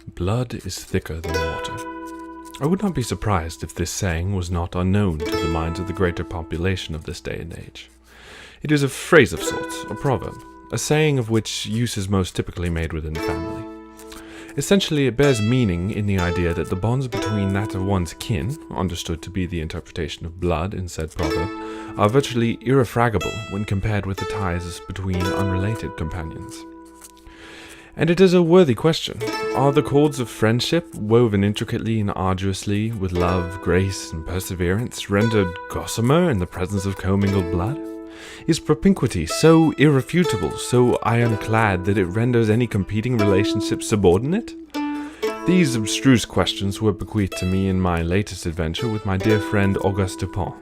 Blood is thicker than water. I would not be surprised if this saying was not unknown to the minds of the greater population of this day and age. It is a phrase of sorts, a proverb, a saying of which use is most typically made within the family. Essentially, it bears meaning in the idea that the bonds between that of one's kin, understood to be the interpretation of blood in said proverb, are virtually irrefragable when compared with the ties between unrelated companions. And it is a worthy question. Are the cords of friendship, woven intricately and arduously with love, grace, and perseverance, rendered gossamer in the presence of commingled blood? Is propinquity so irrefutable, so ironclad that it renders any competing relationship subordinate? These abstruse questions were bequeathed to me in my latest adventure with my dear friend Auguste Dupont.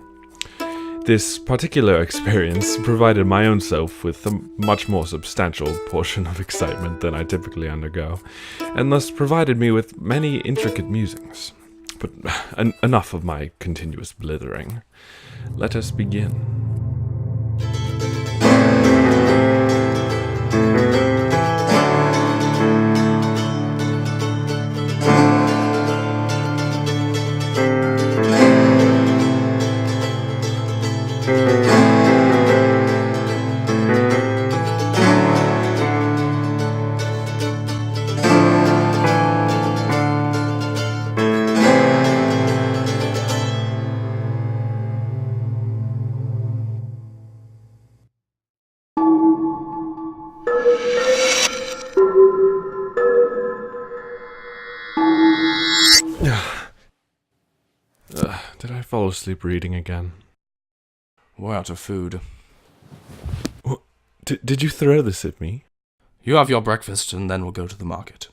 This particular experience provided my own self with a much more substantial portion of excitement than I typically undergo, and thus provided me with many intricate musings. But enough of my continuous blithering. Let us begin. Did I fall asleep reading again? We're out of food. What? Did you throw this at me? You have your breakfast, and then we'll go to the market.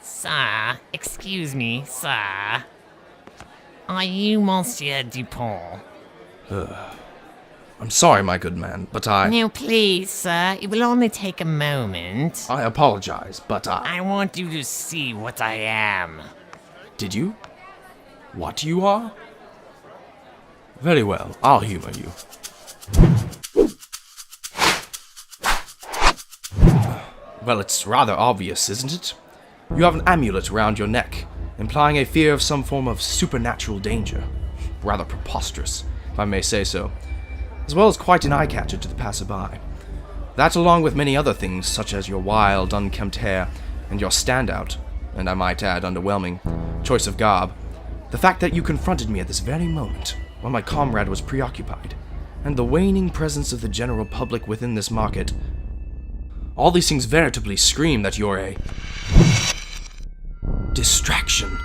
Sir, excuse me, sir. Are you Monsieur Dupont? I'm sorry, my good man, but No, please, sir. It will only take a moment. I apologize, but I want you to see what I am. Did you? What you are? Very well, I'll humor you. Well, it's rather obvious, isn't it? You have an amulet around your neck, implying a fear of some form of supernatural danger. Rather preposterous, if I may say so, as well as quite an eye-catcher to the passerby. That, along with many other things, such as your wild, unkempt hair, and your standout, and I might add, underwhelming, choice of garb, the fact that you confronted me at this very moment, while my comrade was preoccupied, and the waning presence of the general public within this market, all these things veritably scream that you're a distraction.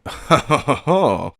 Ha ha ha ha!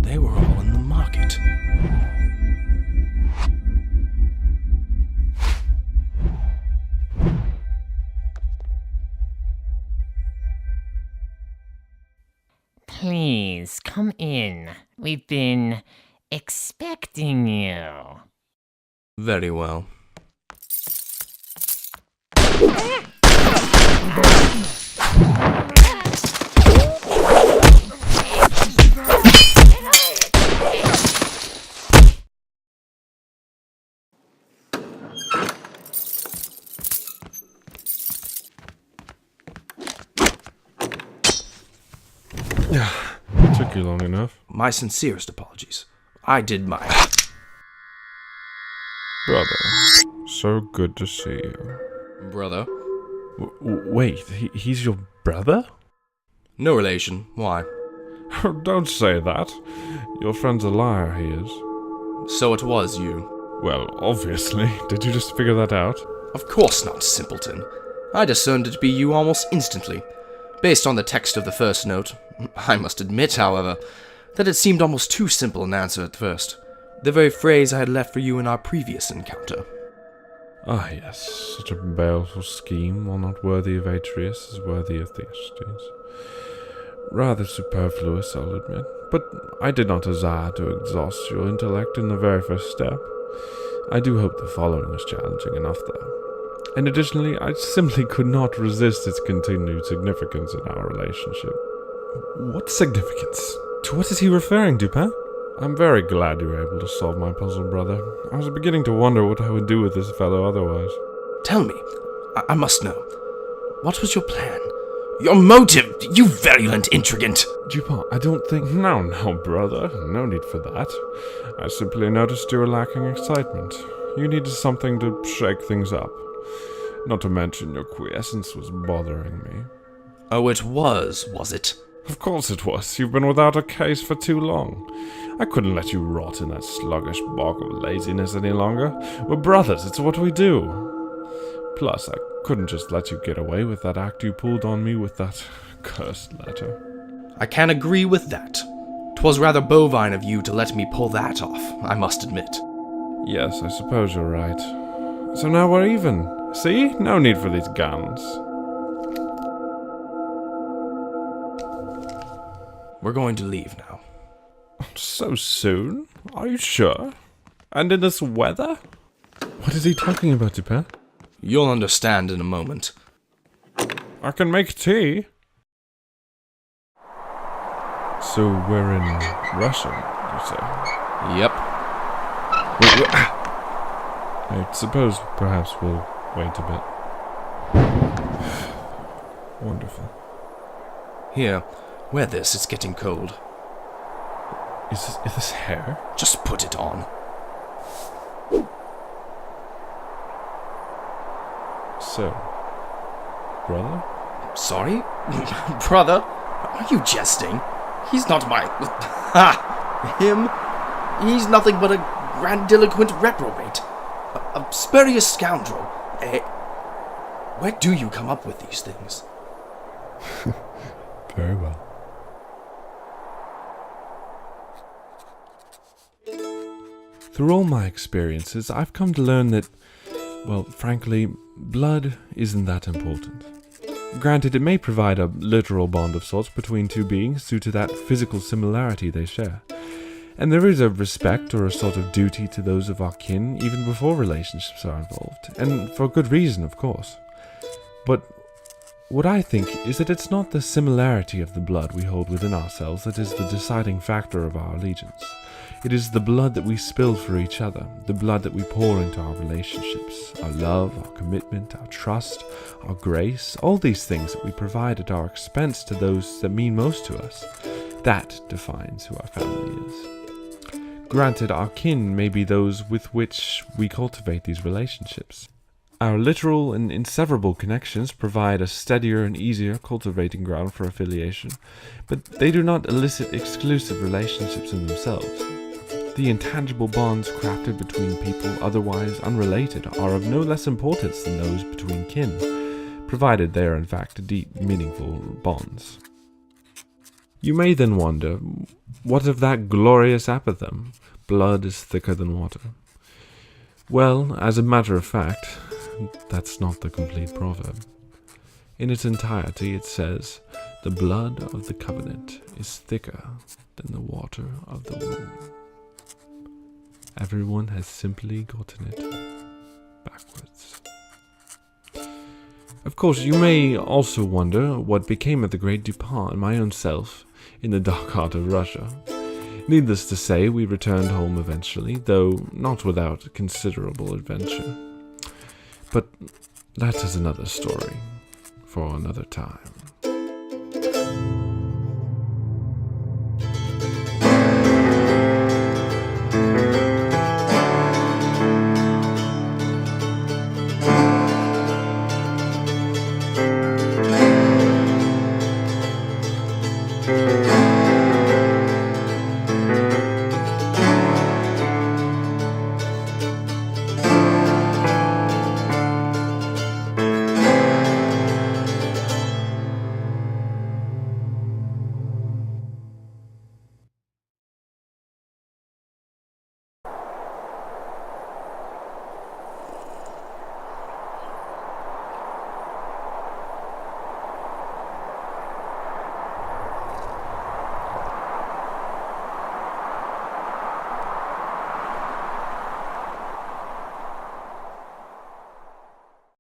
They were all in the market. Please, come in. We've been expecting you. Very well. Took you long enough. My sincerest apologies. I did my... Brother, so good to see you. Brother? Wait, he's your brother? No relation. Why? Don't say that. Your friend's a liar, he is. So it was you. Well, obviously. Did you just figure that out? Of course not, simpleton. I discerned it to be you almost instantly. Based on the text of the first note, I must admit, however, that it seemed almost too simple an answer at first. The very phrase I had left for you in our previous encounter. Ah, yes, such a baleful scheme, while not worthy of Atreus, is worthy of Thyestes. Rather superfluous, I'll admit, but I did not desire to exhaust your intellect in the very first step. I do hope the following was challenging enough, though. And additionally, I simply could not resist its continued significance in our relationship. What significance? To what is he referring, Dupin? I'm very glad you were able to solve my puzzle, brother. I was beginning to wonder what I would do with this fellow otherwise. Tell me, I must know. What was your plan? Your motive, you virulent intrigant! Dupin, I don't think... No, brother. No need for that. I simply noticed you were lacking excitement. You needed something to shake things up. Not to mention your quiescence was bothering me. Oh, it was it? Of course it was. You've been without a case for too long. I couldn't let you rot in that sluggish bog of laziness any longer. We're brothers, it's what we do. Plus, I couldn't just let you get away with that act you pulled on me with that cursed letter. I can agree with that. 'Twas rather bovine of you to let me pull that off, I must admit. Yes, I suppose you're right. So now we're even. See? No need for these guns. We're going to leave now. So soon? Are you sure? And in this weather? What is he talking about, Dupin? You'll understand in a moment. I can make tea. So we're in Russia, you say? Yep. I suppose perhaps we'll wait a bit. Wonderful. Here, wear this, it's getting cold. Is this hair? Just put it on. So, brother? Sorry? Brother? Are you jesting? He's not my... Ha! Him? He's nothing but a grandiloquent reprobate. A spurious scoundrel. Where do you come up with these things? Very well. Through all my experiences, I've come to learn that, well, frankly, blood isn't that important. Granted, it may provide a literal bond of sorts between two beings due to that physical similarity they share. And there is a respect or a sort of duty to those of our kin even before relationships are involved, and for good reason, of course. But what I think is that it's not the similarity of the blood we hold within ourselves that is the deciding factor of our allegiance. It is the blood that we spill for each other, the blood that we pour into our relationships, our love, our commitment, our trust, our grace, all these things that we provide at our expense to those that mean most to us. That defines who our family is. Granted, our kin may be those with which we cultivate these relationships. Our literal and inseverable connections provide a steadier and easier cultivating ground for affiliation, but they do not elicit exclusive relationships in themselves. The intangible bonds crafted between people otherwise unrelated are of no less importance than those between kin, provided they are in fact deep, meaningful bonds. You may then wonder, what of that glorious apothegm, blood is thicker than water? Well, as a matter of fact, that's not the complete proverb. In its entirety it says, the blood of the covenant is thicker than the water of the womb. Everyone has simply gotten it backwards. Of course, you may also wonder what became of the great Dupin and my own self in the dark heart of Russia. Needless to say, we returned home eventually, though not without considerable adventure. But that is another story for another time.